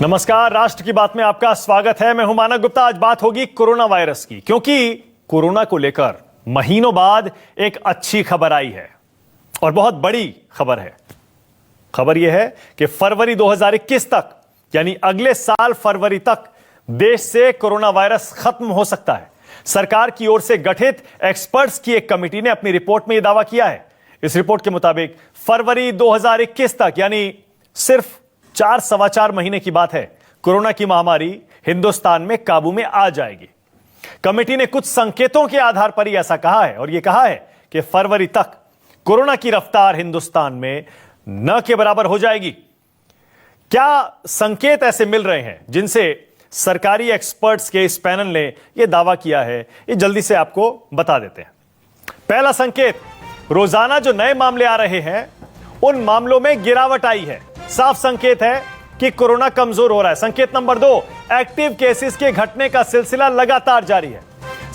नमस्कार, राष्ट्र की बात में आपका स्वागत है। मैं हूं मानव गुप्ता। आज बात होगी कोरोना वायरस की, क्योंकि कोरोना को लेकर महीनों बाद एक अच्छी खबर आई है और बहुत बड़ी खबर है। खबर यह है कि फरवरी 2021 तक, यानी अगले साल फरवरी तक देश से कोरोना वायरस खत्म हो सकता है। सरकार की ओर से गठित एक्सपर्ट्स की एक कमेटी ने अपनी रिपोर्ट में यह दावा किया है। इस रिपोर्ट के मुताबिक फरवरी 2021 तक, यानी सिर्फ 4-4.25 महीने की बात है, कोरोना की महामारी हिंदुस्तान में काबू में आ जाएगी। कमेटी ने कुछ संकेतों के आधार पर ही ऐसा कहा है और यह कहा है कि फरवरी तक कोरोना की रफ्तार हिंदुस्तान में न के बराबर हो जाएगी। क्या संकेत ऐसे मिल रहे हैं जिनसे सरकारी एक्सपर्ट्स के इस पैनल ने यह दावा किया है, ये जल्दी से आपको बता देते हैं। पहला संकेत, रोजाना जो नए मामले आ रहे हैं उन मामलों में गिरावट आई है। साफ संकेत है कि कोरोना कमजोर हो रहा है। संकेत नंबर 2, एक्टिव केसेस के घटने का सिलसिला लगातार जारी है।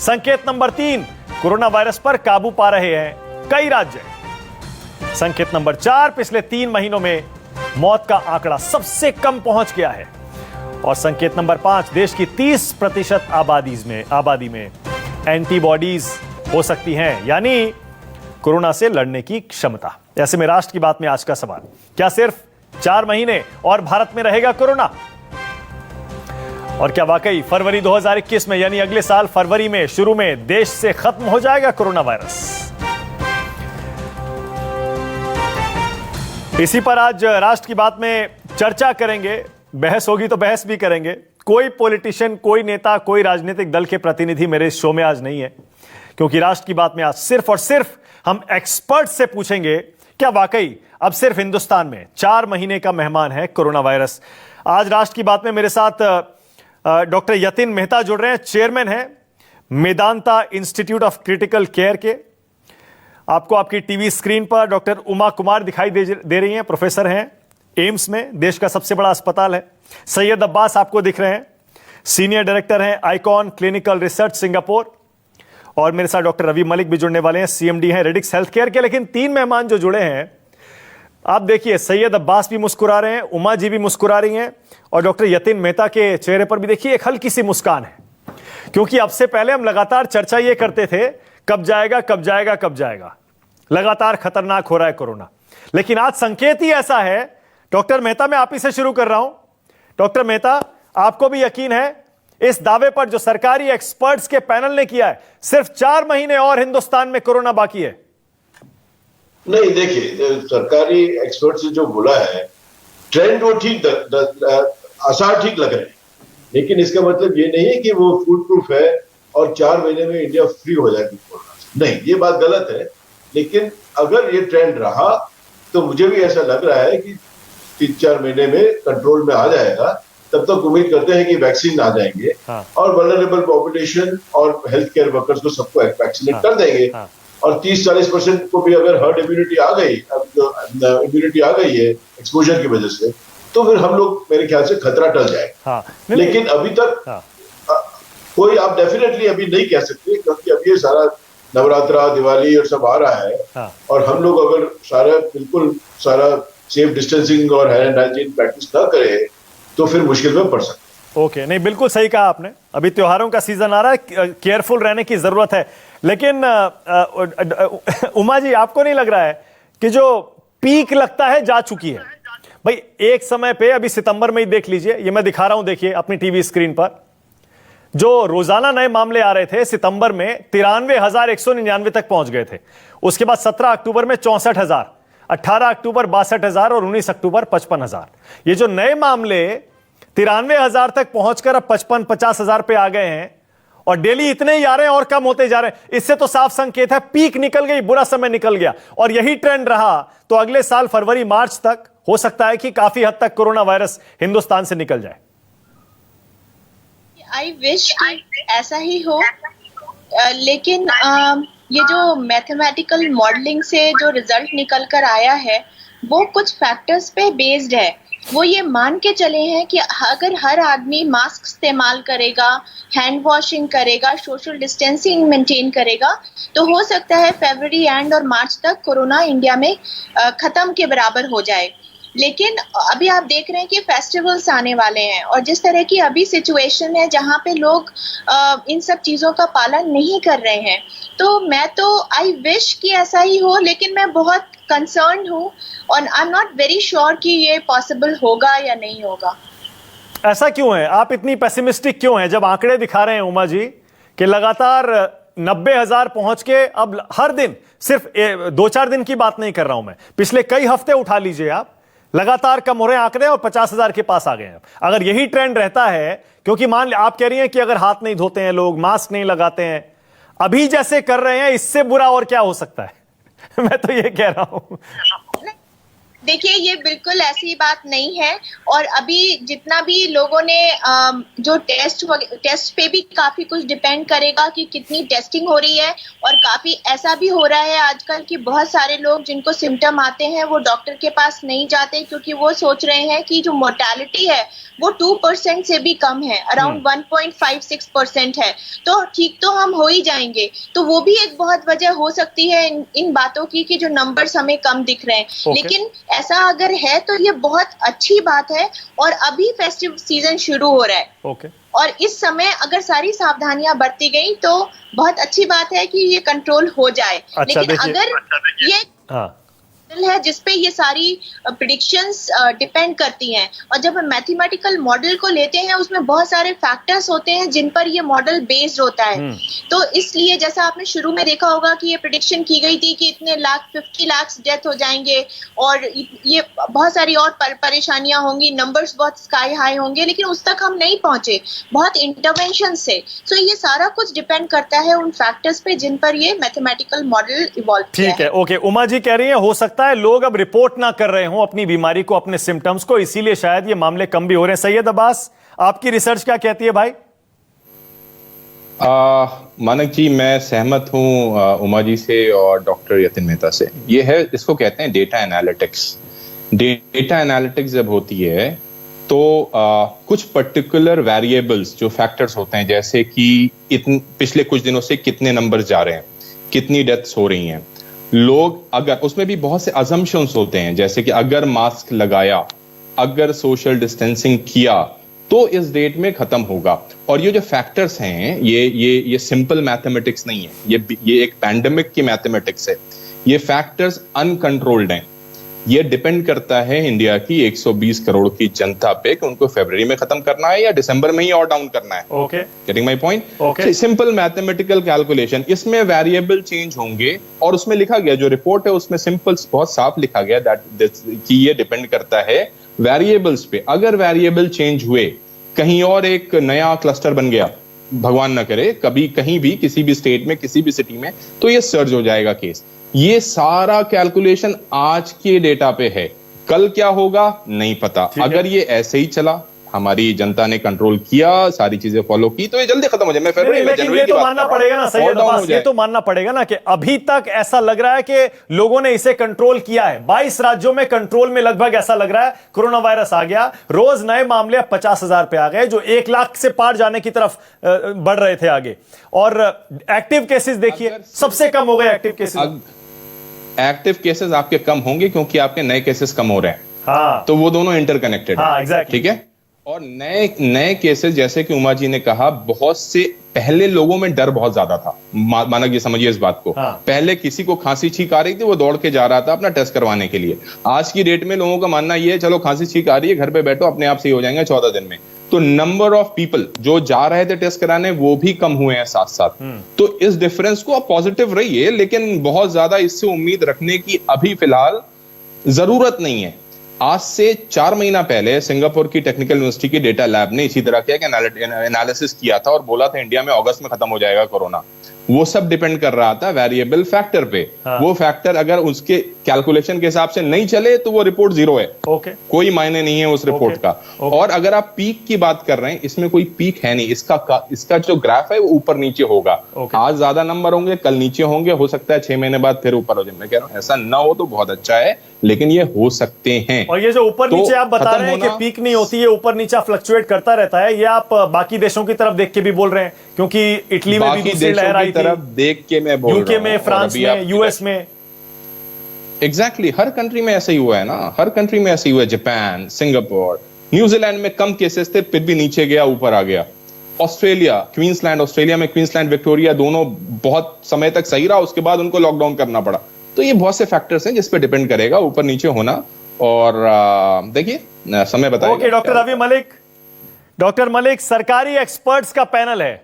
संकेत नंबर 3, कोरोना वायरस पर काबू पा रहे हैं कई राज्य। संकेत नंबर 4, पिछले 3 महीनों में मौत का आंकड़ा सबसे कम पहुंच गया है। और संकेत नंबर 5, देश की 30% आबादी में एंटीबॉडीज हो सकती हैं, यानी कोरोना से लड़ने की क्षमता। ऐसे में राष्ट्र की बात में आज का सवाल, क्या सिर्फ 4 महीने और भारत में रहेगा कोरोना? और क्या वाकई फरवरी 2021 में, यानी अगले साल फरवरी में शुरू में देश से खत्म हो जाएगा कोरोना वायरस? इसी पर आज राष्ट्र की बात में चर्चा करेंगे। बहस होगी तो बहस भी करेंगे। कोई पॉलिटिशियन, कोई नेता, कोई राजनीतिक दल के प्रतिनिधि मेरे इस शो में आज नहीं है, क्योंकि राष्ट्र की बात में आज सिर्फ और सिर्फ हम एक्सपर्ट से पूछेंगे क्या वाकई अब सिर्फ हिंदुस्तान में 4 महीने का मेहमान है कोरोना वायरस। आज राष्ट्र की बात में मेरे साथ डॉक्टर यतिन मेहता जुड़ रहे हैं, चेयरमैन हैं Medanta institute of critical care के। आपको आपकी टीवी स्क्रीन पर डॉक्टर उमा कुमार दिखाई दे रही हैं, प्रोफेसर हैं एम्स में, देश का सबसे बड़ा अस्पताल है। सैयद अब्बास आपको दिख रहे हैं, सीनियर डायरेक्टर हैं आइकॉन क्लिनिकल रिसर्च सिंगापुर। और मेरे साथ डॉक्टर रवि मलिक भी जुड़ने वाले हैं, सीएमडी हैं रेडिक्स हेल्थ केयर के। लेकिन 3 मेहमान जो जुड़े हैं, आप देखिए सैयद अब्बास भी मुस्कुरा रहे हैं, उमा जी भी मुस्कुरा रही हैं, और डॉक्टर यतिन मेहता के चेहरे पर भी देखिए एक हल्की सी मुस्कान है। क्योंकि अब से पहले हम लगातार चर्चा ये करते थे, कब जाएगा कब जाएगा कब जाएगा, लगातार खतरनाक हो रहा है कोरोना। लेकिन आज संकेत ही ऐसा है। डॉक्टर मेहता, मैं आप ही से शुरू कर रहा हूं। डॉक्टर मेहता, आपको भी यकीन है इस दावे पर जो सरकारी एक्सपर्ट्स के पैनल ने किया है, सिर्फ 4 महीने और हिंदुस्तान में कोरोना बाकी है? नहीं, देखिए, सरकारी एक्सपर्ट्स ने जो बोला है, ट्रेंड वो ठीक, आसार ठीक लग रहे हैं, लेकिन इसका मतलब ये नहीं है कि वो फूल प्रूफ है और 4 महीने में इंडिया फ्री हो जाएगी कोरोना से। नहीं, ये बात गलत है। लेकिन अगर ये ट्रेंड रहा तो मुझे भी ऐसा लग रहा है कि 3-4 महीने में कंट्रोल में आ जाएगा। तब तक उम्मीद करते हैं कि वैक्सीन आ जाएंगे। हाँ। और वल्नरेबल पॉपुलेशन और हेल्थ केयर वर्कर्स को सबको वैक्सीनेट कर देंगे। हाँ। और 30-40% को भी अगर हर्ड इम्यूनिटी आ गई, इम्यूनिटी आ गई है एक्सपोजर की वजह से, तो फिर हम लोग, मेरे ख्याल से खतरा टल जाएगा। हाँ। लेकिन अभी तक कोई आप डेफिनेटली अभी नहीं कह सकते, क्योंकि अभी ये सारा नवरात्रा, दिवाली और सब आ रहा है। हाँ। और हम लोग अगर सारा सेफ डिस्टेंसिंग और हैंड हाइजीन प्रैक्टिस ना करें तो फिर मुश्किल में पड़ सकते। ओके, नहीं, बिल्कुल सही कहा आपने। अभी त्योहारों का सीजन आ रहा है, केयरफुल रहने की जरूरत है। लेकिन उमा जी, आपको नहीं लग रहा है कि जो पीक लगता है जा चुकी है? भाई एक समय पे, अभी सितंबर में ही देख लीजिए, ये मैं दिखा रहा हूं, देखिए अपनी टीवी स्क्रीन पर, जो रोजाना नए मामले आ रहे थे सितंबर में 93,199 तक पहुंच गए थे। उसके बाद 17 अक्टूबर में 64,000, 18 अक्टूबर 62,000 और 19 अक्टूबर 55,000। ये जो नए मामले 93,000 तक पहुंचकर अब 55-50,000 पे आ गए हैं, और डेली इतने ही आ रहे हैं और कम होते जा रहे हैं। इससे तो साफ संकेत है पीक निकल गई, बुरा समय निकल गया। और यही ट्रेंड रहा तो अगले साल फरवरी मार्च तक हो सकता है कि काफी हद तक कोरोना वायरस हिंदुस्तान से निकल जाए। आई विश ऐसा ही हो, लेकिन ये जो मैथमेटिकल मॉडलिंग से जो रिजल्ट निकल कर आया है वो कुछ फैक्टर्स पे बेस्ड है। वो ये मान के चले हैं कि अगर हर आदमी मास्क इस्तेमाल करेगा, हैंड वॉशिंग करेगा, सोशल डिस्टेंसिंग मेंटेन करेगा, तो हो सकता है फरवरी एंड और मार्च तक कोरोना इंडिया में खत्म के बराबर हो जाए। लेकिन अभी आप देख रहे हैं कि फेस्टिवल्स आने वाले हैं और जिस तरह की अभी सिचुएशन है जहाँ पे लोग इन सब चीजों का पालन नहीं कर रहे हैं, तो मैं तो आई विश कि ऐसा ही हो, लेकिन मैं बहुत कंसर्न हूँ और I am not very sure कि ये पॉसिबल होगा या नहीं होगा। ऐसा क्यों है? आप इतनी पेसिमिस्टिक क्यों हैं जब आंकड़े दिखा रहे हैं उमा जी कि लगातार 90,000 पहुंच के अब हर दिन, सिर्फ 2-4 दिन की बात नहीं कर रहा हूं मैं, पिछले कई हफ्ते उठा लीजिए आप, लगातार कम हो रहे हैं आंकड़े और 50,000 के पास आ गए हैं। अगर यही ट्रेंड रहता है, क्योंकि मान आप कह रही हैं कि अगर हाथ नहीं धोते हैं लोग, मास्क नहीं लगाते हैं, अभी जैसे कर रहे हैं, इससे बुरा और क्या हो सकता है? मैं तो ये कह रहा हूं। देखिए, ये बिल्कुल ऐसी बात नहीं है और अभी जितना भी लोगों ने जो टेस्ट पे भी काफी कुछ डिपेंड करेगा कि कितनी टेस्टिंग हो रही है। और काफी ऐसा भी हो रहा है आजकल कि बहुत सारे लोग जिनको सिम्टम आते हैं वो डॉक्टर के पास नहीं जाते क्योंकि वो सोच रहे हैं कि जो मोर्टेलिटी है वो 2% से भी कम है, अराउंड 1.56% है, तो ठीक तो हम हो ही जाएंगे। तो वो भी एक बहुत वजह हो सकती है इन बातों की कि जो नंबर्स हमें कम दिख रहे हैं। लेकिन ऐसा अगर है तो ये बहुत अच्छी बात है और अभी फेस्टिव सीजन शुरू हो रहा है। और इस समय अगर सारी सावधानियां बरती गई तो बहुत अच्छी बात है कि ये कंट्रोल हो जाए। लेकिन अगर ये है जिसपे ये सारी प्रिडिक्शंस डिपेंड करती हैं और जब हम मैथमेटिकल मॉडल को लेते हैं उसमें बहुत सारे फैक्टर्स होते हैं जिन पर ये मॉडल बेस्ड होता है। तो इसलिए जैसा आपने शुरू में देखा होगा कि ये प्रिडिक्शन की गई थी कि इतने 50 लाख डेथ हो जाएंगे और ये बहुत सारी और परेशानियां होंगी, नंबर्स बहुत स्काई हाई होंगे, लेकिन उस तक हम नहीं पहुंचे बहुत इंटरवेंशन से। तो ये सारा कुछ डिपेंड करता है उन फैक्टर्स पे जिन पर ये मैथमेटिकल मॉडल इवॉल्व किया है। ठीक है, ओके। उमा जी कह रही है हो सकता है लोग अब रिपोर्ट ना कर रहे हो अपनी बीमारी को, अपने सिम्टम्स को, इसीलिए शायद ये मामले कम भी हो रहे हैं। सैयद अब्बास, आपकी रिसर्च क्या कहती है भाई? मानक जी, मैं सहमत हूं उमा जी से और डॉक्टर यतिन मेहता से। ये है, इसको कहते हैं डेटा एनालिटिक्स। डेटा एनालिटिक्स जब होती है तो कुछ पर्टिकुलर वेरिएबल्स जो फैक्टर्स होते हैं, जैसे कि पिछले कुछ दिनों से कितने नंबर्स जा रहे हैं, कितनी डेथ्स हो रही हैं, लोग अगर उसमें भी बहुत से अजम्पशंस होते हैं, जैसे कि अगर मास्क लगाया, अगर सोशल डिस्टेंसिंग किया तो इस डेट में खत्म होगा। और ये जो फैक्टर्स हैं ये सिंपल मैथमेटिक्स नहीं है, ये एक पैंडेमिक की मैथमेटिक्स है। ये फैक्टर्स अनकंट्रोल्ड हैं। ये डिपेंड करता है इंडिया की 120 करोड़ की जनता पे कि उनको फरवरी में खत्म करना है या दिसंबर में ही और डाउन करना है। Okay, getting my point? Okay, simple mathematical calculation. इसमें वेरिएबल चेंज होंगे और उसमें लिखा गया, जो रिपोर्ट है उसमें सिंपल बहुत साफ लिखा गया कि ये डिपेंड करता है वेरिएबल्स पे। अगर वेरिएबल चेंज हुए, कहीं और एक नया क्लस्टर बन गया, भगवान ना करे, कभी कहीं भी किसी भी स्टेट में किसी भी सिटी में, तो ये सर्ज हो जाएगा केस। ये सारा कैलकुलेशन आज के डेटा पे है, कल क्या होगा नहीं पता। अगर ये ऐसे ही चला, हमारी जनता ने कंट्रोल किया, सारी चीजें फॉलो की, तो ये जल्दी खत्म हो जाए। मैं फरवरी में, जनवरी की बात मानना पड़ेगा ना सैयद अब्बास, ये तो मानना पड़ेगा ना कि अभी तक ऐसा लग रहा है कि लोगों ने इसे कंट्रोल किया है। 22 राज्यों में कंट्रोल में लगभग ऐसा लग रहा है। कोरोना वायरस आ गया, रोज नए मामले 50,000 पे आ गए, जो 1 लाख से पार जाने की तरफ बढ़ रहे थे आगे। और एक्टिव केसेस देखिए सबसे कम हो गए। एक्टिव केसेस आपके कम होंगे क्योंकि आपके नए केसेस कम हो रहे हैं। हाँ, तो वो दोनों इंटरकनेक्टेड हाँ, है। एग्जैक्टली, ठीक है। और नए केसेस, जैसे कि उमा जी ने कहा, बहुत से पहले लोगों में डर बहुत ज्यादा था। मानक जी समझिए इस बात को। हाँ। पहले किसी को खांसी छींक आ रही थी, वो दौड़ के जा रहा था अपना टेस्ट करवाने के लिए। आज की डेट में लोगों का मानना ये है, चलो खांसी छींक आ रही है, घर पे बैठो, अपने आप सही हो जाएंगे 14 दिन में। तो नंबर ऑफ पीपल जो जा रहे थे टेस्ट कराने वो भी कम हुए हैं साथ साथ। तो इस डिफरेंस को आप पॉजिटिव रहिए, लेकिन बहुत ज्यादा इससे उम्मीद रखने की अभी फिलहाल जरूरत नहीं है। आज से 4 महीना पहले सिंगापुर की टेक्निकल यूनिवर्सिटी की डेटा लैब ने इसी तरह का एनालिसिस किया था और बोला था इंडिया में अगस्त में खत्म हो जाएगा कोरोना। वो सब डिपेंड कर रहा था वेरिएबल फैक्टर पे। हाँ। वो फैक्टर अगर उसके कैलकुलेशन के हिसाब से नहीं चले तो वो रिपोर्ट 0 है। ओके, कोई मायने नहीं है उस रिपोर्ट का। और अगर आप पीक की बात कर रहे हैं, इसमें कोई पीक है नहीं। इसका जो ग्राफ है वो ऊपर नीचे होगा। आज ज्यादा नंबर होंगे, कल नीचे होंगे, हो सकता है 6 महीने बाद फिर ऊपर हो जाए। मैं कह रहा हूं ऐसा ना हो तो बहुत अच्छा है, लेकिन ये हो सकते हैं। और ये जो ऊपर नीचे आप बता रहे हैं कि पीक नहीं होती है, ऊपर नीचे फ्लक्चुएट करता रहता है, ये आप बाकी देशों की तरफ देख के भी बोल रहे हैं? क्योंकि इटली में भी दूसरी लहर आई थी, देख के मैं बोल रहा हूं, यूके में, फ्रांस में, यूएस में। एग्जैक्टली हर कंट्री में ऐसा ही हुआ है ना, हर कंट्री में ऐसा ही हुआ है। जापान, सिंगापुर, न्यूजीलैंड में कम केसेस थे फिर भी नीचे गया, ऊपर आ गया। ऑस्ट्रेलिया, क्वींसलैंड, ऑस्ट्रेलिया में क्वींसलैंड, विक्टोरिया दोनों बहुत समय तक सही रहा, उसके बाद उनको लॉकडाउन करना पड़ा। तो ये बहुत से फैक्टर्स हैं जिस पे डिपेंड करेगा ऊपर नीचे होना, और देखिए समय बताएगा। Okay doctor Ravi Malik, doctor Malik, सरकारी एक्सपर्ट्स का पैनल है,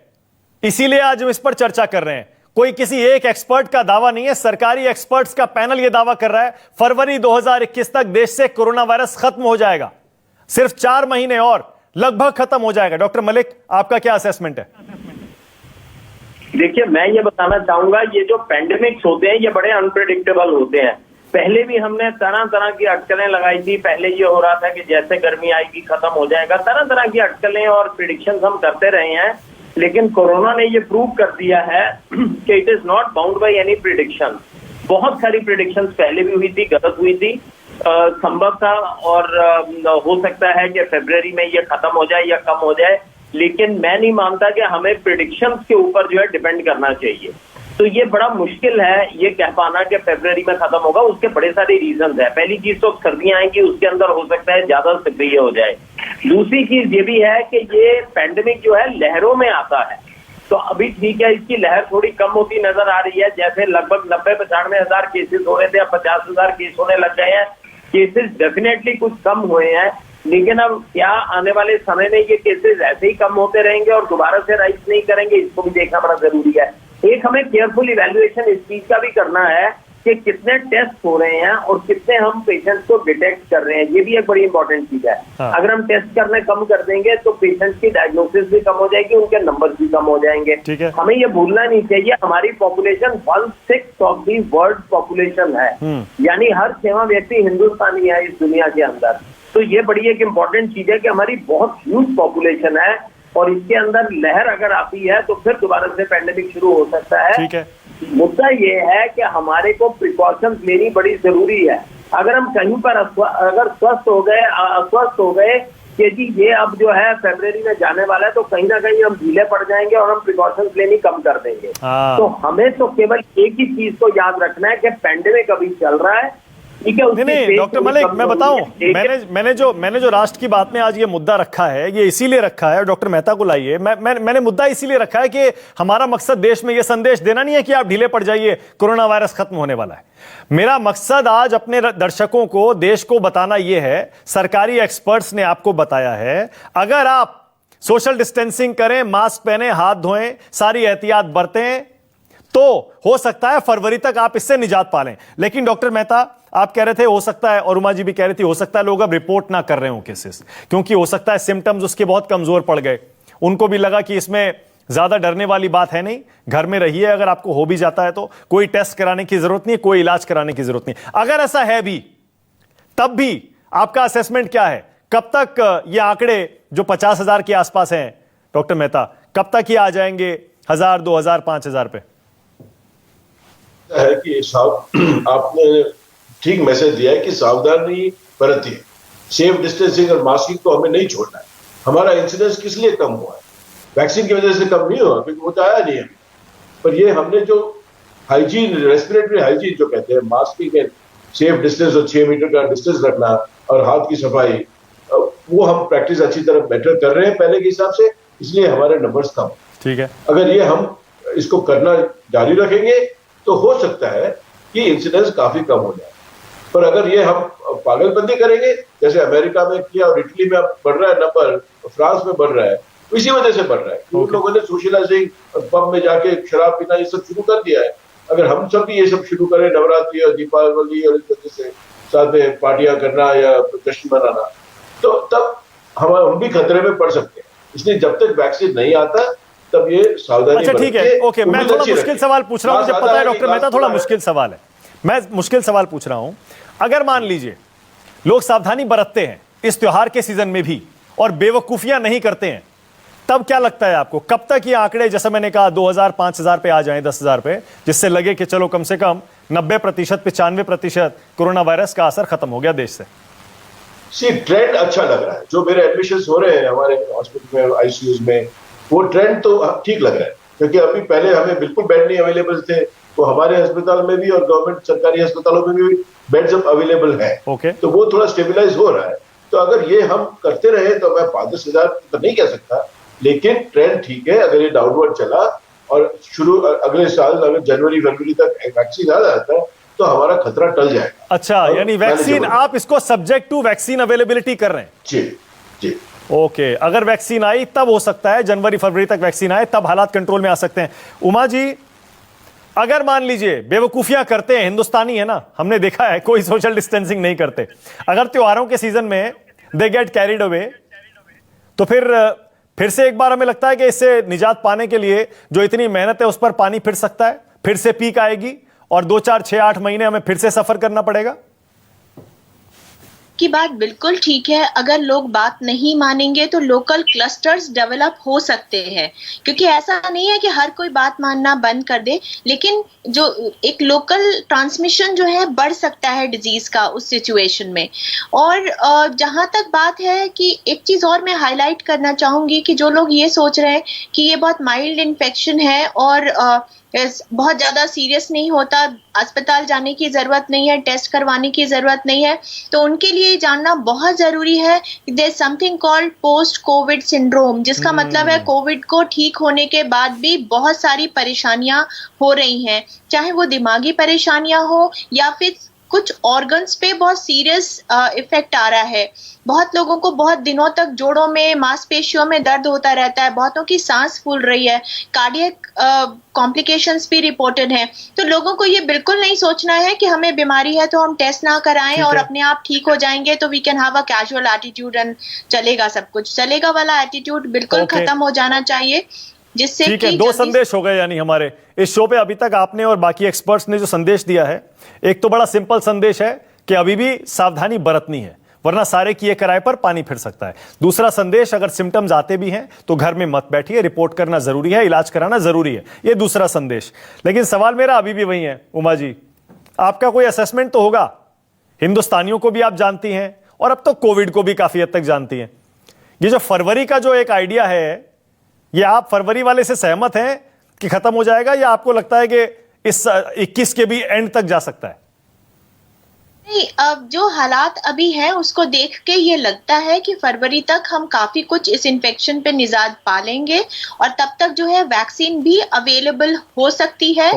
इसीलिए आज हम इस पर चर्चा कर रहे हैं। कोई किसी एक एक्सपर्ट का दावा नहीं है, सरकारी एक्सपर्ट्स का पैनल यह दावा कर रहा है फरवरी 2021 तक देश से कोरोना वायरस खत्म हो जाएगा। सिर्फ 4 महीने और लगभग खत्म हो जाएगा। डॉक्टर मलिक, आपका क्या असेसमेंट है? देखिए, मैं ये बताना चाहूंगा, ये जो पेंडेमिक्स होते हैं ये बड़े अनप्रेडिक्टेबल होते हैं। पहले भी हमने तरह तरह की अटकलें लगाई थी। पहले ये हो रहा था कि जैसे गर्मी आएगी खत्म हो जाएगा, तरह तरह की अटकलें और प्रिडिक्शंस हम करते रहे हैं। लेकिन कोरोना ने ये प्रूव कर दिया है कि it is not bound by any prediction. बहुत सारी प्रिडिक्शंस पहले भी हुई थी, गलत हुई थी, संभव था और हो सकता है कि फरवरी में ये खत्म हो जाए या कम हो जाए। लेकिन मैं नहीं मानता कि हमें प्रिडिक्शंस के ऊपर जो है डिपेंड करना चाहिए। तो ये बड़ा मुश्किल है ये कह पाना कि फरवरी में खत्म होगा। उसके बड़े सारे रीजंस है। पहली चीज तो सर्दियां आएंगी, उसके अंदर हो सकता है ज्यादा सक्रिय हो जाए। दूसरी चीज ये भी है कि ये पैंडेमिक जो है लहरों में आता है। तो अभी ठीक है, इसकी लहर थोड़ी कम होती नजर आ रही है। जैसे लगभग 90-95 हजार केसेस हो रहे थे, अब 50 हजार केस होने लग गए हैं। केसेस डेफिनेटली कुछ कम हुए हैं, लेकिन अब क्या आने वाले समय में ये केसेस ऐसे ही कम होते रहेंगे और दोबारा से राइज नहीं करेंगे, इसको भी देखना बड़ा जरूरी है। एक हमें केयरफुल इवैल्यूएशन इस चीज का भी करना है कि कितने टेस्ट हो रहे हैं और कितने हम पेशेंट्स को डिटेक्ट कर रहे हैं। ये भी एक बड़ी इंपॉर्टेंट चीज है। अगर हम टेस्ट करने कम कर देंगे तो पेशेंट्स की डायग्नोसिस भी कम हो जाएगी, उनके नंबर भी कम हो जाएंगे। हमें ये भूलना नहीं चाहिए, हमारी population 1/6 of the world population है, यानी हर 6वां व्यक्ति हिंदुस्तानी है इस दुनिया के अंदर। तो ये बड़ी एक इंपॉर्टेंट चीज है कि हमारी बहुत ह्यूज पॉपुलेशन है और इसके अंदर लहर अगर आती है तो फिर दोबारा से पैंडेमिक शुरू हो सकता है। ठीक है, मुद्दा ये है कि हमारे को प्रिकॉशंस लेनी बड़ी जरूरी है। अगर हम कहीं पर अगर अस्वस्थ हो गए कि जी ये अब जो है फरवरी में जाने वाला है, तो कहीं ना कहीं हम ढीले पड़ जाएंगे और हम प्रिकॉशंस लेनी कम कर देंगे। तो हमें तो केवल एक ही चीज को याद रखना है कि पैंडेमिक अभी चल रहा है, ठीक है। नहीं डॉक्टर मलिक, मैं बताऊं, मैंने जो राष्ट्र की बात में आज ये मुद्दा रखा है, ये इसीलिए रखा है, डॉक्टर मेहता को लाइए, मैंने मुद्दा इसीलिए रखा है कि हमारा मकसद देश में ये संदेश देना नहीं है कि आप ढीले पड़ जाइए, कोरोना वायरस खत्म होने वाला है। मेरा मकसद आज अपने दर्शकों को, देश को बताना यह है, सरकारी एक्सपर्ट्स ने आपको बताया है, अगर आप सोशल डिस्टेंसिंग करें, मास्क पहने, हाथ धोएं, सारी एहतियात बरतें, तो हो सकता है फरवरी तक आप इससे निजात पा लें। लेकिन डॉक्टर मेहता, आप कह रहे थे हो सकता है, और उमा जी भी कह रही थी, हो सकता है लोग अब रिपोर्ट ना कर रहे हो केसेस, क्योंकि हो सकता है सिम्टम्स उसके बहुत कमजोर पड़ गए। उनको भी लगा कि इसमें ज्यादा डरने वाली बात है नहीं, घर में रहिए, अगर आपको हो भी जाता है तो कोई टेस्ट कराने की जरूरत नहीं है, कोई इलाज कराने की जरूरत नहीं। अगर ऐसा है भी, तब भी आपका असेसमेंट क्या है? कब तक ये आंकड़े जो 50,000 के आसपास हैं डॉक्टर मेहता, कब तक ये आ जाएंगे 1000, 2000, 5000 पे? है कि आपने ठीक मैसेज दिया है कि सावधानी बरतिए, सेफ डिस्टेंसिंग और मास्किंग को हमें नहीं छोड़ना है। हमारा इंसिडेंस किस लिए कम हुआ है? वैक्सीन की वजह से कम नहीं हुआ, क्योंकि वो तो आया नहीं है। पर ये हमने जो हाइजीन, रेस्पिरेटरी हाइजीन जो कहते हैं, मास्किंग एंड सेफ डिस्टेंस और 6 मीटर का डिस्टेंस रखना और हाथ की सफाई, वो हम प्रैक्टिस अच्छी तरह बेटर कर रहे हैं पहले के हिसाब से, इसलिए हमारे नंबर्स कम। ठीक है, अगर ये हम इसको करना जारी रखेंगे तो हो सकता है कि इंसिडेंस काफी कम हो जाए। पर अगर ये हम पागलबंदी करेंगे, जैसे अमेरिका में किया और इटली में अब बढ़ रहा है नंबर, फ्रांस में बढ़ रहा है, इसी वजह से बढ़ रहा है। उन लोगों ने सोशलाइजिंग, पब में जाके शराब पीना, ये सब शुरू कर दिया है। अगर हम सब भी ये सब शुरू करें, नवरात्रि और दीपावली और इस वजह से साथ में पार्टियां करना या जश्न मनाना, तो तब हम भी खतरे में पड़ सकते हैं। इसलिए जब तक वैक्सीन नहीं आता तब ये सावधानी। अच्छा ठीक है, ओके, मैं थोड़ा मुश्किल सवाल पूछ रहा हूं, मुझे पता है डॉक्टर मेहता थोड़ा मुश्किल सवाल है, मैं मुश्किल सवाल पूछ रहा हूं। अगर मान लीजिए लोग सावधानी बरतते हैं इस त्योहार के सीजन में भी और बेवकूफियां नहीं करते हैं, तब क्या लगता है आपको कब तक ये आंकड़े, जैसा मैंने कहा 2000, 5000 पे आ जाएं, 10,000 पे, जिससे लगे कि चलो कम से कम 90%, 95% कोरोना वायरस का असर खत्म हो गया देश से? ट्रेंड अच्छा लग रहा है। जो मेरे एडमिशंस हो रहे हैं हमारे हॉस्पिटल में, आईसीयूज में, वो ट्रेंड तो ठीक लग रहा है, क्योंकि अभी पहले हमें बिल्कुल बेड नहीं अवेलेबल थे, वो हमारे अस्पताल में भी और गवर्नमेंट सरकारी अस्पतालों में भी बेड्स अब अवेलेबल है। ओके। तो वो थोड़ा स्टेबिलाईज हो रहा है। तो अगर ये हम करते रहे तो मैं 5-10 हजार तो नहीं कह सकता, लेकिन ट्रेंड ठीक है। अगर ये डाउनवर्ड चला और अगले साल अगर जनवरी फरवरी तक वैक्सीन आ जाता है तो हमारा खतरा टल जाएगा। अच्छा, यानी वैक्सीन, आप इसको सब्जेक्ट टू वैक्सीन अवेलेबिलिटी कर रहे हैं? जी जी। ओके, अगर वैक्सीन आई तब हो सकता है, जनवरी फरवरी तक वैक्सीन आए तब हालात कंट्रोल में आ सकते हैं। उमा जी, अगर मान लीजिए बेवकूफियां करते हैं, हिंदुस्तानी है ना, हमने देखा है कोई सोशल डिस्टेंसिंग नहीं करते, अगर त्योहारों के सीजन में दे गेट कैरिड अवे, तो फिर से एक बार हमें लगता है कि इससे निजात पाने के लिए जो इतनी मेहनत है उस पर पानी फिर सकता है, फिर से पीक आएगी और 2, 4, 6, 8 महीने हमें फिर से सफर करना पड़ेगा। की बात बिल्कुल ठीक है। अगर लोग बात नहीं मानेंगे तो लोकल क्लस्टर्स डेवलप हो सकते हैं, क्योंकि ऐसा नहीं है कि हर कोई बात मानना बंद कर दे, लेकिन जो एक लोकल ट्रांसमिशन जो है बढ़ सकता है डिजीज का उस सिचुएशन में। और जहां तक बात है कि एक चीज और मैं हाईलाइट करना चाहूंगी कि जो लोग ये सोच रहे हैं कि ये बहुत माइल्ड इन्फेक्शन है और बहुत ज्यादा सीरियस नहीं होता, अस्पताल जाने की जरूरत नहीं है, टेस्ट करवाने की जरूरत नहीं है, तो उनके लिए जानना बहुत जरूरी है there is something called post covid syndrome, जिसका मतलब है कोविड को ठीक होने के बाद भी बहुत सारी परेशानियां हो रही हैं, चाहे वो दिमागी परेशानियां हो या फिर कुछ ऑर्गन्स पे बहुत सीरियस इफेक्ट आ रहा है। बहुत लोगों को बहुत दिनों तक जोड़ों में, मांसपेशियों में दर्द होता रहता है, बहुतों की सांस फूल रही है, कार्डियक कॉम्प्लिकेशंस भी रिपोर्टेड हैं। तो लोगों को ये बिल्कुल नहीं सोचना है कि हमें बीमारी है तो हम टेस्ट ना कराएं और अपने आप ठीक हो जाएंगे तो we can have a casual attitude and चलेगा सब कुछ। चलेगा वाला एटीट्यूड बिल्कुल खत्म हो जाना चाहिए, जिससे ठीक है। 2 संदेश हो गए यानी हमारे इस शो पे अभी तक आपने और बाकी एक्सपर्ट्स ने जो संदेश दिया है। एक तो बड़ा सिंपल संदेश है कि अभी भी सावधानी बरतनी है, वरना सारे किए कराए पर पानी फिर सकता है। दूसरा संदेश, अगर सिम्टम्स आते भी हैं तो घर में मत बैठिए, रिपोर्ट करना जरूरी है, इलाज कराना जरूरी है, ये दूसरा संदेश। लेकिन सवाल मेरा अभी भी वही है, उमा जी, आपका कोई असेसमेंट तो होगा, हिंदुस्तानियों को भी आप जानती हैं और अब तो कोविड को भी काफी हद तक जानती हैं। ये जो फरवरी का जो एक आइडिया है, ये आप फरवरी वाले से सहमत हैं कि खत्म हो जाएगा, या आपको लगता है कि इस 21 के भी एंड तक जा सकता है? नहीं, अब जो हालात अभी हैं उसको देख के ये लगता है कि फरवरी तक हम काफी कुछ इस इन्फेक्शन पे निजात पा लेंगे और तब तक जो है वैक्सीन भी अवेलेबल हो सकती है।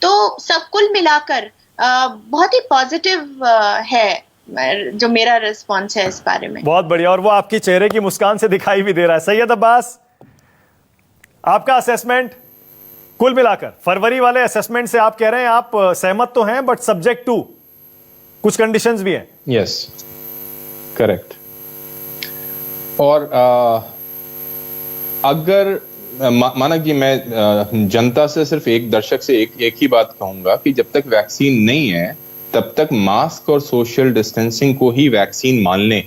तो सब कुल मिलाकर बहुत ही पॉजिटिव है जो मेरा रिस्पॉन्स है इस बारे में। बहुत बढ़िया, और वो आपकी चेहरे की मुस्कान से दिखाई भी दे रहा है। सैयद अब्बास, आपका असेसमेंट कुल मिलाकर फरवरी वाले असेसमेंट से आप कह रहे हैं आप सहमत तो हैं, बट सब्जेक्ट टू कुछ कंडीशंस भी हैं? Yes, correct. और अगर माना कि मैं जनता से सिर्फ एक दर्शक से एक ही बात कहूंगा कि जब तक वैक्सीन नहीं है तब तक मास्क और सोशल डिस्टेंसिंग को ही वैक्सीन मान लें।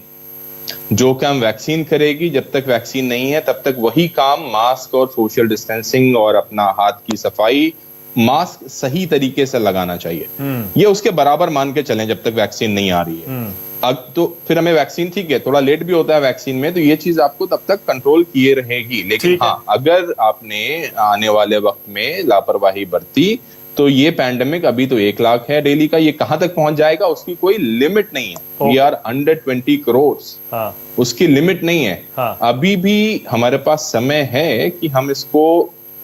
जो काम वैक्सीन करेगी, जब तक वैक्सीन नहीं है तब तक वही काम मास्क और सोशल डिस्टेंसिंग और अपना हाथ की सफाई, मास्क सही तरीके से लगाना चाहिए, ये उसके बराबर मान के चलें जब तक वैक्सीन नहीं आ रही है। अब तो फिर हमें वैक्सीन, ठीक है थोड़ा लेट भी होता है वैक्सीन में, तो ये चीज आपको तब तक कंट्रोल किए रहेगी। लेकिन हाँ, अगर आपने आने वाले वक्त में लापरवाही बरती तो ये पैंडेमिक अभी तो 1 लाख है डेली का, ये कहां तक पहुंच जाएगा उसकी कोई लिमिट नहीं है। वी आर अंडर 20 करोड़, उसकी लिमिट नहीं है। अभी भी हमारे पास समय है कि हम इसको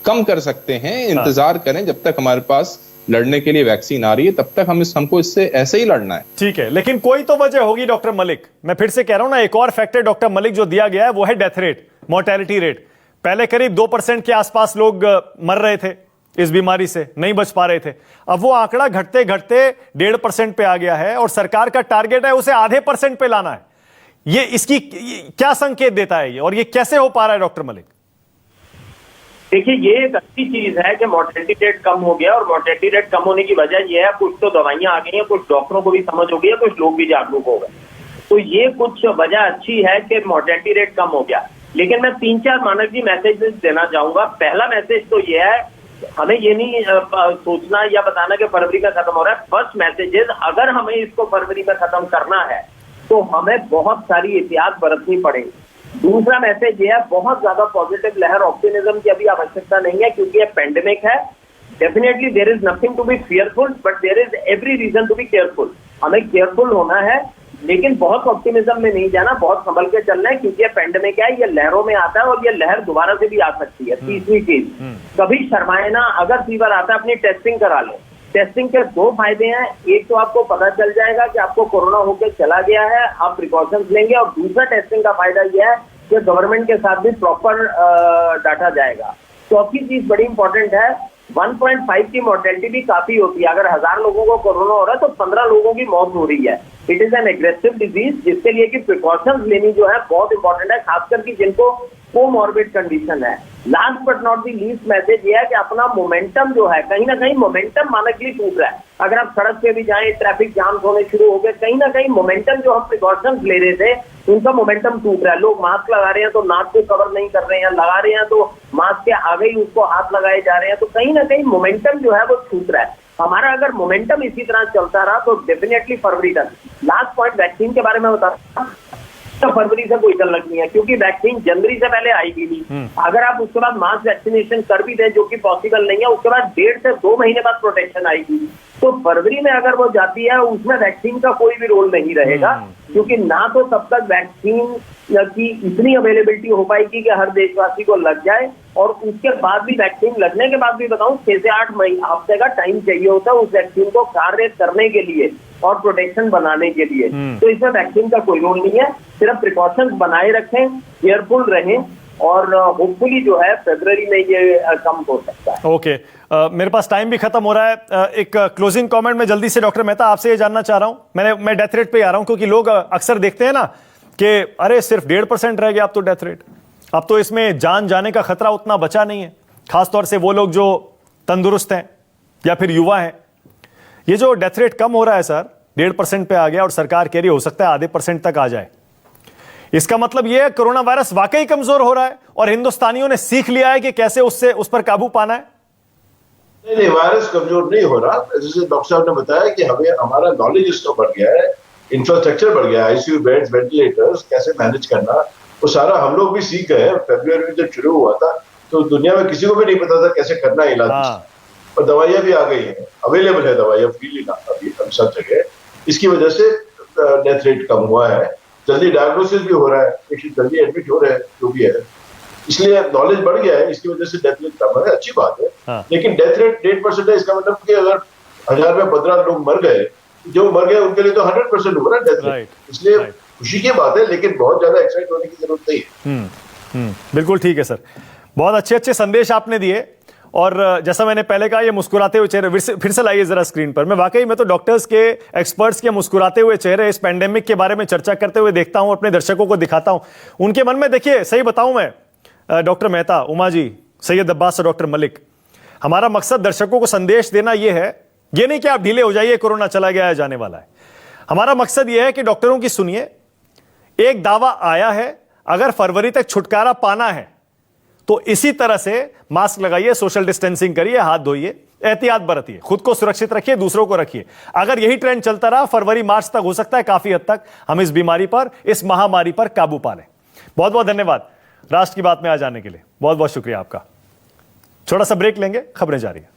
कम कर सकते हैं। इंतजार करें जब तक हमारे पास लड़ने के लिए वैक्सीन आ रही है, तब तक हमको इससे ऐसे ही लड़ना है। ठीक है, लेकिन कोई तो वजह होगी डॉक्टर मलिक। मैं फिर से कह रहा हूं ना, एक और फैक्टर डॉक्टर मलिक जो दिया गया है वो है डेथ रेट, मोर्टेलिटी रेट। पहले करीब 2% के आसपास लोग मर रहे थे इस बीमारी से, नहीं बच पा रहे थे। अब वो आंकड़ा घटते घटते 1.5% पे आ गया है और सरकार का टारगेट है उसे 0.5% पे लाना है। ये इसकी क्या संकेत देता है ये, और ये कैसे हो पा रहा है डॉक्टर मलिक? देखिए, ये एक अच्छी चीज है कि मोर्टेलिटी रेट कम हो गया, और मोर्टेलिटी रेट कम होने की वजह यह है कुछ तो दवाइयां आ गई हैं, कुछ डॉक्टरों को भी समझ हो गई है, कुछ लोग भी जागरूक हो गए। तो ये कुछ वजह अच्छी है कि मोर्टेलिटी रेट कम हो गया। लेकिन मैं 3-4 मानक जी मैसेजेस देना चाहूंगा। पहला मैसेज तो ये है, हमें ये नहीं सोचना या बताना कि फरवरी में खत्म हो रहा है। फर्स्ट मैसेज है, अगर हमें इसको फरवरी में खत्म करना है तो हमें बहुत सारी एहतियात बरतनी पड़ेगी। दूसरा मैसेज ये है, बहुत ज्यादा पॉजिटिव लहर, ऑप्टिमिज्म की अभी आवश्यकता नहीं है, क्योंकि ये पेंडेमिक है, definitely there is nothing to be fearful, but there is every reason to be careful. हमें केयरफुल होना है, लेकिन बहुत ऑप्टिमिज्म में नहीं जाना, बहुत संभल के चलना है, क्योंकि ये पेंडेमिक है, ये लहरों में आता है और ये लहर दोबारा से भी आ सकती है। तीसरी चीज, कभी शर्माए ना, अगर फीवर आता है अपनी टेस्टिंग करा लो। टेस्टिंग के दो फायदे हैं, एक तो आपको पता चल जाएगा कि आपको कोरोना होकर चला गया है, आप प्रिकॉशंस लेंगे, और दूसरा टेस्टिंग का फायदा यह है कि गवर्नमेंट के साथ भी प्रॉपर डाटा जाएगा। चौथी चीज बड़ी इंपॉर्टेंट है, 1.5 की मोर्टेलिटी भी काफी होती है। अगर 1000 लोगों को कोरोना हो रहा है तो 15 लोगों की मौत हो रही है। It is an aggressive disease, जिसके लिए कि प्रिकॉशंस लेनी जो है बहुत इंपॉर्टेंट है, खासकर कि जिनको कोमॉर्बिड कंडीशन है। Last but not the least message ये है कि अपना मोमेंटम जो है, कहीं ना कहीं मोमेंटम मानकली टूट रहा है। अगर आप सड़क पे भी जाएं, ट्रैफिक जाम होने शुरू हो गए, कहीं ना कहीं मोमेंटम जो हम प्रिकॉशंस ले रहे थे उनका मोमेंटम टूट रहा है। लोग मास्क लगा रहे हैं तो नाक को कवर नहीं कर रहे हैं, लगा रहे हैं तो मास्क के आगे ही उसको हाथ लगाए जा रहे हैं, तो कहीं ना कहीं मोमेंटम जो है वो छूट रहा है। हमारा अगर मोमेंटम इसी तरह चलता रहा तो डेफिनेटली फरवरी तक। लास्ट पॉइंट वैक्सीन के बारे में बता, फरवरी से कोई तल्लक नहीं है, क्योंकि वैक्सीन जनवरी से पहले आएगी नहीं। अगर आप उसके बाद मास वैक्सीनेशन कर भी दें, जो कि पॉसिबल नहीं है, उसके बाद 1.5 से 2 महीने बाद प्रोटेक्शन आएगी। तो फरवरी में अगर वो जाती है, उसमें वैक्सीन का कोई भी रोल नहीं रहेगा, क्योंकि ना तो तब तक वैक्सीन की इतनी अवेलेबिलिटी हो पाएगी कि हर देशवासी को लग जाए, और उसके बाद भी वैक्सीन लगने के बाद भी बताऊं 6 से 8 हफ्ते का टाइम चाहिए होता है उस वैक्सीन को कार्य करने के लिए और प्रोटेक्शन बनाने के लिए। तो इसमें वैक्सीन का कोई रोल नहीं है, सिर्फ प्रिकॉशंस बनाए रखें, केयरफुल रहें, और होपफुली जो है फरवरी में ये कम हो सकता है। ओके, मेरे पास टाइम भी खत्म हो रहा है। एक क्लोजिंग कमेंट में जल्दी से डॉक्टर मेहता आपसे ये जानना चाह रहा हूं। मैं डेथ रेट पे आ रहा हूं, क्योंकि लोग अक्सर देखते हैं ना कि अरे सिर्फ 1.5% रह गया अब तो डेथ रेट, अब तो इसमें जान जाने का खतरा उतना बचा नहीं है, खासतौर से वो लोग जो तंदुरुस्त हैं या फिर युवा हैं। ये जो डेथ रेट कम हो रहा है सर, 1.5% पे आ गया, और सरकार कह रही हो सकता है 0.5% तक आ जाए। इसका मतलब यह है कोरोना वायरस वाकई कमजोर हो रहा है और हिंदुस्तानियों ने सीख लिया है कि कैसे उस पर काबू पाना है। नहीं, वायरस कमजोर नहीं हो रहा। जैसे डॉक्टर साहब ने बताया कि हमें हमारा नॉलेज इसका बढ़ गया है, इंफ्रास्ट्रक्चर बढ़ गया है, आईसीयू बेड्स, वेंटिलेटर्स कैसे मैनेज करना, वो सारा हम लोग भी सीख गए हैं। फरवरी में जब शुरू हुआ था तो दुनिया में किसी को भी नहीं पता था कैसे करना है इलाज। और दवाइयां भी आ गई हैं, अवेलेबल है दवाइयां फ्रीली ना अभी सब जगह। इसकी वजह से डेथ रेट कम हुआ है, जल्दी डायग्नोसिस भी हो रहा है, पेशेंट जल्दी एडमिट हो रहे हैं, जो भी है। इसलिए नॉलेज बढ़ गया है, इसकी वजह से डेथ रेट कम है, अच्छी बात है। लेकिन डेथ रेट 1.5% है, इसका मतलब कि अगर 1000 में 15 लोग मर गए, जो मर गए उनके लिए तो 100% होगा ना डेथ रेट। इसलिए खुशी की बात है, लेकिन बहुत ज्यादा एक्साइट होने की जरूरत नहीं है। बिल्कुल ठीक है सर, बहुत अच्छे अच्छे संदेश आपने दिए। और जैसा मैंने पहले कहा, ये मुस्कुराते हुए चेहरे फिर से लाइए जरा स्क्रीन पर। मैं तो डॉक्टर्स के, एक्सपर्ट्स के मुस्कुराते हुए चेहरे इस पेंडेमिक के बारे में चर्चा करते हुए देखता हूं, अपने दर्शकों को दिखाता हूं। उनके मन में देखिए, सही बताऊं मैं, डॉक्टर मेहता, उमा जी, सैयद अब्बास और डॉक्टर मलिक, हमारा मकसद दर्शकों को संदेश देना यह है, ये नहीं कि आप ढीले हो जाइए, कोरोना चला गया है, जाने वाला है। हमारा मकसद यह है कि डॉक्टरों की सुनिए, एक दावा आया है, अगर फरवरी तक छुटकारा पाना है तो इसी तरह से मास्क लगाइए, सोशल डिस्टेंसिंग करिए, हाथ धोइए, एहतियात बरतिए, खुद को सुरक्षित रखिए, दूसरों को रखिए। अगर यही ट्रेंड चलता रहा, फरवरी मार्च तक हो सकता है काफी हद तक हम इस बीमारी पर, इस महामारी पर काबू पा लें। बहुत बहुत धन्यवाद राष्ट्र की बात में आ जाने के लिए, बहुत बहुत शुक्रिया आपका। छोटा सा ब्रेक लेंगे, खबरें जारी है।